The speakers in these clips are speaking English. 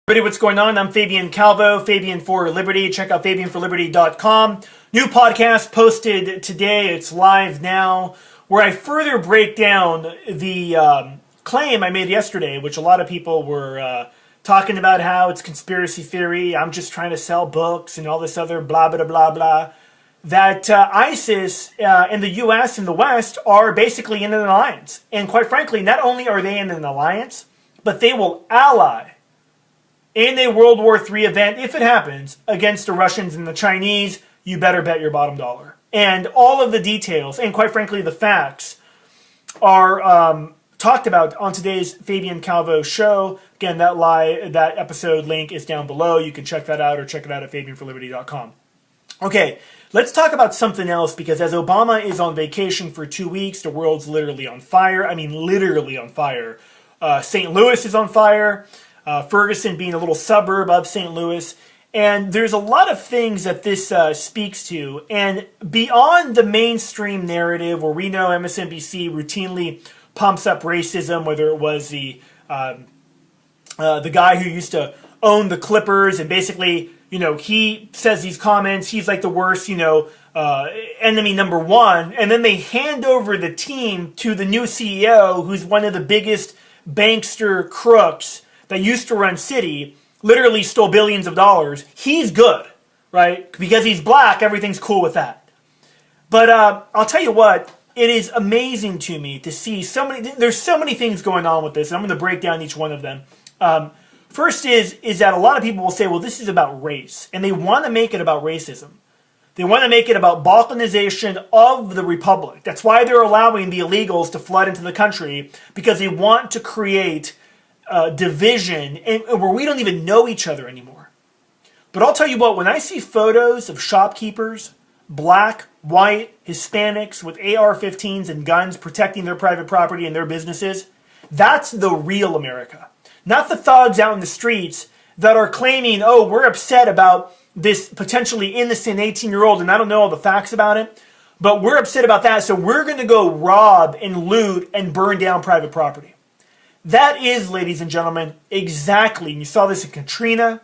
Everybody, what's going on? I'm Fabian Calvo, Fabian for Liberty. Check out fabianforliberty.com. New podcast posted today. It's live now, where I further break down the claim I made yesterday, which a lot of people were talking about how it's conspiracy theory. I'm just trying to sell books and all this other blah, blah, blah, blah. That ISIS and the U.S. and the West are basically in an alliance. And quite frankly, not only are they in an alliance, but they will ally in a World War III event, if it happens, against the Russians and the Chinese. You better bet your bottom dollar. And all of the details, and quite frankly the facts, are talked about on today's Fabian Calvo show. Again, that episode link is down below. You can check that out or check it out at fabianforliberty.com. Okay, let's talk about something else, because as Obama is on vacation for 2 weeks, the world's literally on fire. I mean, literally on fire. St. Louis is on fire. Ferguson being a little suburb of St. Louis. And there's a lot of things that this speaks to. And beyond the mainstream narrative, where we know MSNBC routinely pumps up racism, whether it was the guy who used to own the Clippers, and basically, you know, he says these comments, he's like the worst, enemy number one. And then they hand over the team to the new CEO, who's one of the biggest bankster crooks that used to run Citi, literally stole billions of dollars. He's good, right? Because he's black, everything's cool with that. But I'll tell you what, it is amazing to me to see there's so many things going on with this, and I'm going to break down each one of them. First is that a lot of people will say, well, this is about race, and they want to make it about racism. They want to make it about Balkanization of the republic. That's why they're allowing the illegals to flood into the country, because they want to create division and where we don't even know each other anymore. But I'll tell you what, when I see photos of shopkeepers, black, white, Hispanics with AR-15s and guns protecting their private property and their businesses, that's the real America. Not the thugs out in the streets that are claiming, oh, we're upset about this potentially innocent 18-year-old, and I don't know all the facts about it, but we're upset about that, so we're going to go rob and loot and burn down private property. That is, ladies and gentlemen, exactly, and you saw this in Katrina,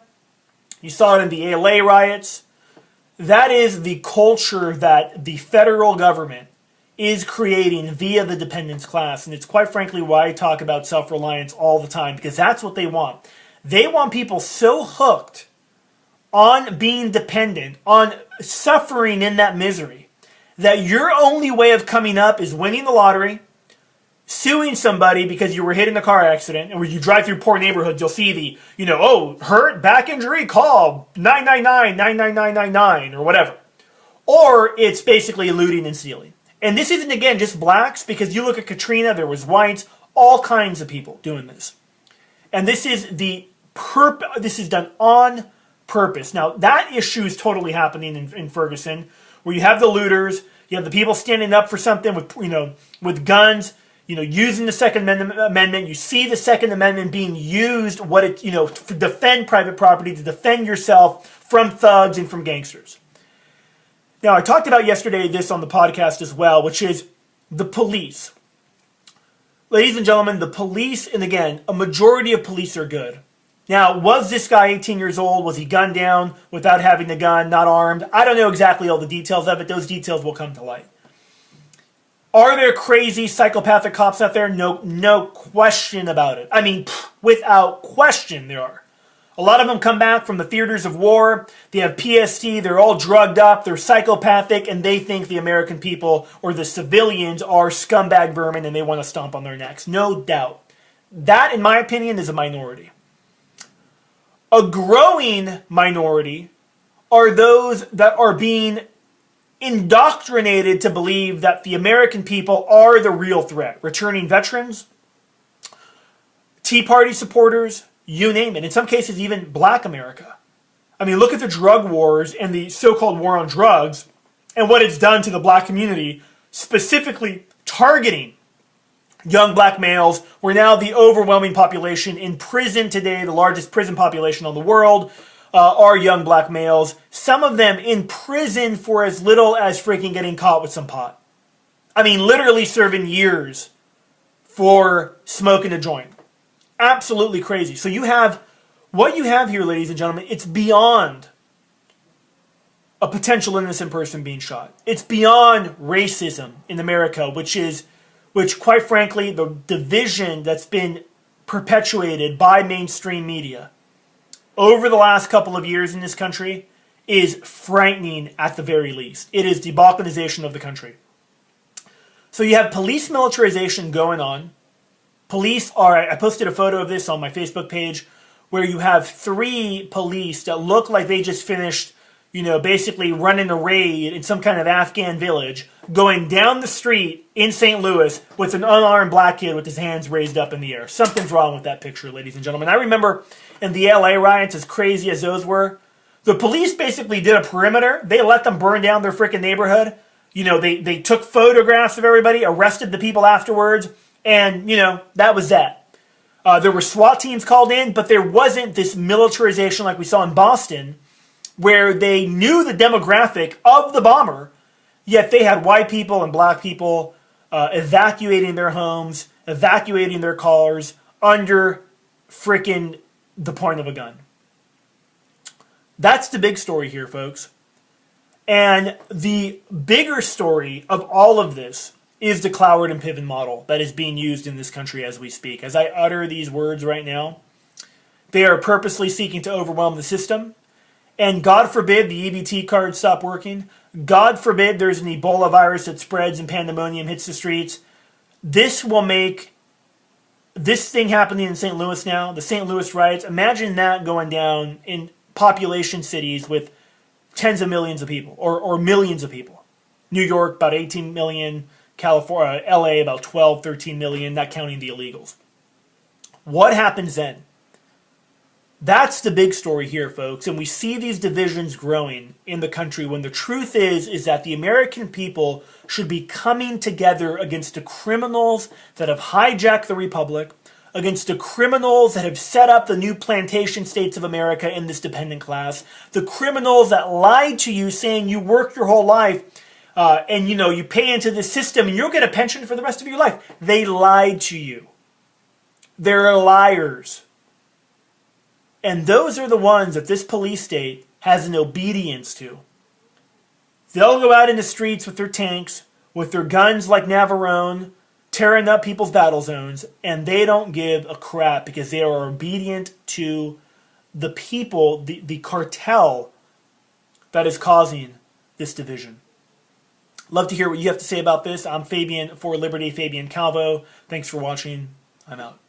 you saw it in the LA riots, that is the culture that the federal government is creating via the dependence class. And it's quite frankly why I talk about self-reliance all the time, because that's what they want. They want people so hooked on being dependent, on suffering in that misery, that your only way of coming up is winning the lottery, suing somebody because you were hit in a car accident, and when you drive through poor neighborhoods, you'll see the, hurt, back injury, call 999-99999 or whatever. Or it's basically looting and stealing. And this isn't, again, just blacks, because you look at Katrina, there was whites, all kinds of people doing this. And this is this is done on purpose. Now, that issue is totally happening in Ferguson, where you have the looters, you have the people standing up for something with guns, using the Second Amendment. You see the Second Amendment being used, to defend private property, to defend yourself from thugs and from gangsters. Now, I talked about yesterday this on the podcast as well, which is the police. Ladies and gentlemen, the police, and again, a majority of police are good. Now, was this guy 18 years old? Was he gunned down without having the gun, not armed? I don't know exactly all the details of it. Those details will come to light. Are there crazy psychopathic cops out there? No question about it. I mean, without question there are. A lot of them come back from the theaters of war. They have PTSD. They're all drugged up. They're psychopathic, and they think the American people or the civilians are scumbag vermin, and they want to stomp on their necks. No doubt. That, in my opinion, is a minority. A growing minority are those that are being indoctrinated to believe that the American people are the real threat. Returning veterans, Tea Party supporters, you name it. In some cases, even black America. I mean, look at the drug wars and the so-called war on drugs and what it's done to the black community, specifically targeting young black males, where now the overwhelming population in prison today, the largest prison population in the world, are young black males. Some of them in prison for as little as freaking getting caught with some pot. I mean, literally serving years for smoking a joint. Absolutely crazy. So you have What you have here, ladies and gentlemen, it's beyond a potential innocent person being shot. It's beyond racism in America, which quite frankly, the division that's been perpetuated by mainstream media over the last couple of years in this country is frightening at the very least. It is the balkanization of the country. So you have police militarization going on. I posted a photo of this on my Facebook page where you have 3 police that look like they just finished, basically running a raid in some kind of Afghan village, going down the street in St. Louis with an unarmed black kid with his hands raised up in the air. Something's wrong with that picture, ladies and gentlemen. I remember in the LA riots, as crazy as those were, the police basically did a perimeter. They let them burn down their freaking neighborhood. They took photographs of everybody, arrested the people afterwards, and, that was that. There were SWAT teams called in, but there wasn't this militarization like we saw in Boston, where they knew the demographic of the bomber, yet they had white people and black people evacuating their homes, evacuating their cars under frickin' the point of a gun. That's the big story here, folks. And the bigger story of all of this is the Cloward and Piven model that is being used in this country as we speak. As I utter these words right now, they are purposely seeking to overwhelm the system. And God forbid the EBT cards stop working. God forbid there's an Ebola virus that spreads and pandemonium hits the streets. This will make this thing happening in St. Louis now, the St. Louis riots. Imagine that going down in population cities with tens of millions of people or millions of people. New York, about 18 million. California, LA, about 12, 13 million, not counting the illegals. What happens then? That's the big story here, folks. And we see these divisions growing in the country when the truth is that the American people should be coming together against the criminals that have hijacked the republic, against the criminals that have set up the new plantation states of America in this dependent class, the criminals that lied to you saying you work your whole life and you pay into the system and you'll get a pension for the rest of your life. They lied to you. They're liars. And those are the ones that this police state has an obedience to. They'll go out in the streets with their tanks, with their guns like Navarone, tearing up people's battle zones, and they don't give a crap because they are obedient to the people, the cartel that is causing this division. Love to hear what you have to say about this. I'm Fabian for Liberty, Fabian Calvo. Thanks for watching. I'm out.